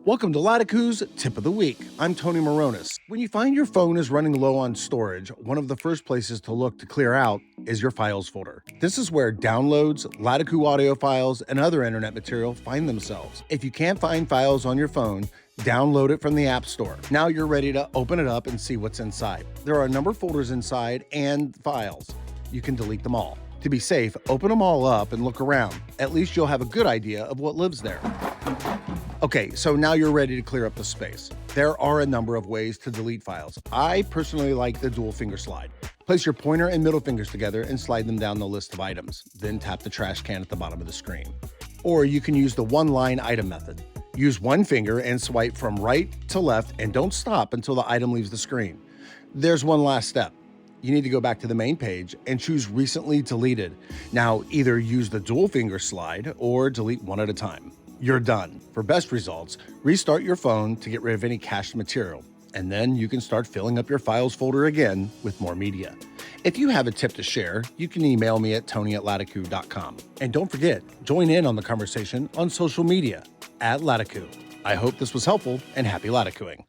Welcome to Latakoo's Tip of the Week. I'm Tony Moronis. When you find your phone is running low on storage, one of the first places to look to clear out is your files folder. This is where downloads, Latakoo audio files, and other internet material find themselves. If you can't find files on your phone, download it from the App Store. Now you're ready to open it up and see what's inside. There are a number of folders inside and files. You can delete them all. To be safe, open them all up and look around. At least you'll have a good idea of what lives there. Okay, so now you're ready to clear up the space. There are a number of ways to delete files. I personally like the dual finger slide. Place your pointer and middle fingers together and slide them down the list of items. Then tap the trash can at the bottom of the screen. Or you can use the one-line item method. Use one finger and swipe from right to left and don't stop until the item leaves the screen. There's one last step. You need to go back to the main page and choose recently deleted. Now either use the dual finger slide or delete one at a time. You're done. For best results, restart your phone to get rid of any cached material, and then you can start filling up your files folder again with more media. If you have a tip to share, you can email me at tony@latakoo.com. And don't forget, join in on the conversation on social media @latakoo. I hope this was helpful, and happy latakooing.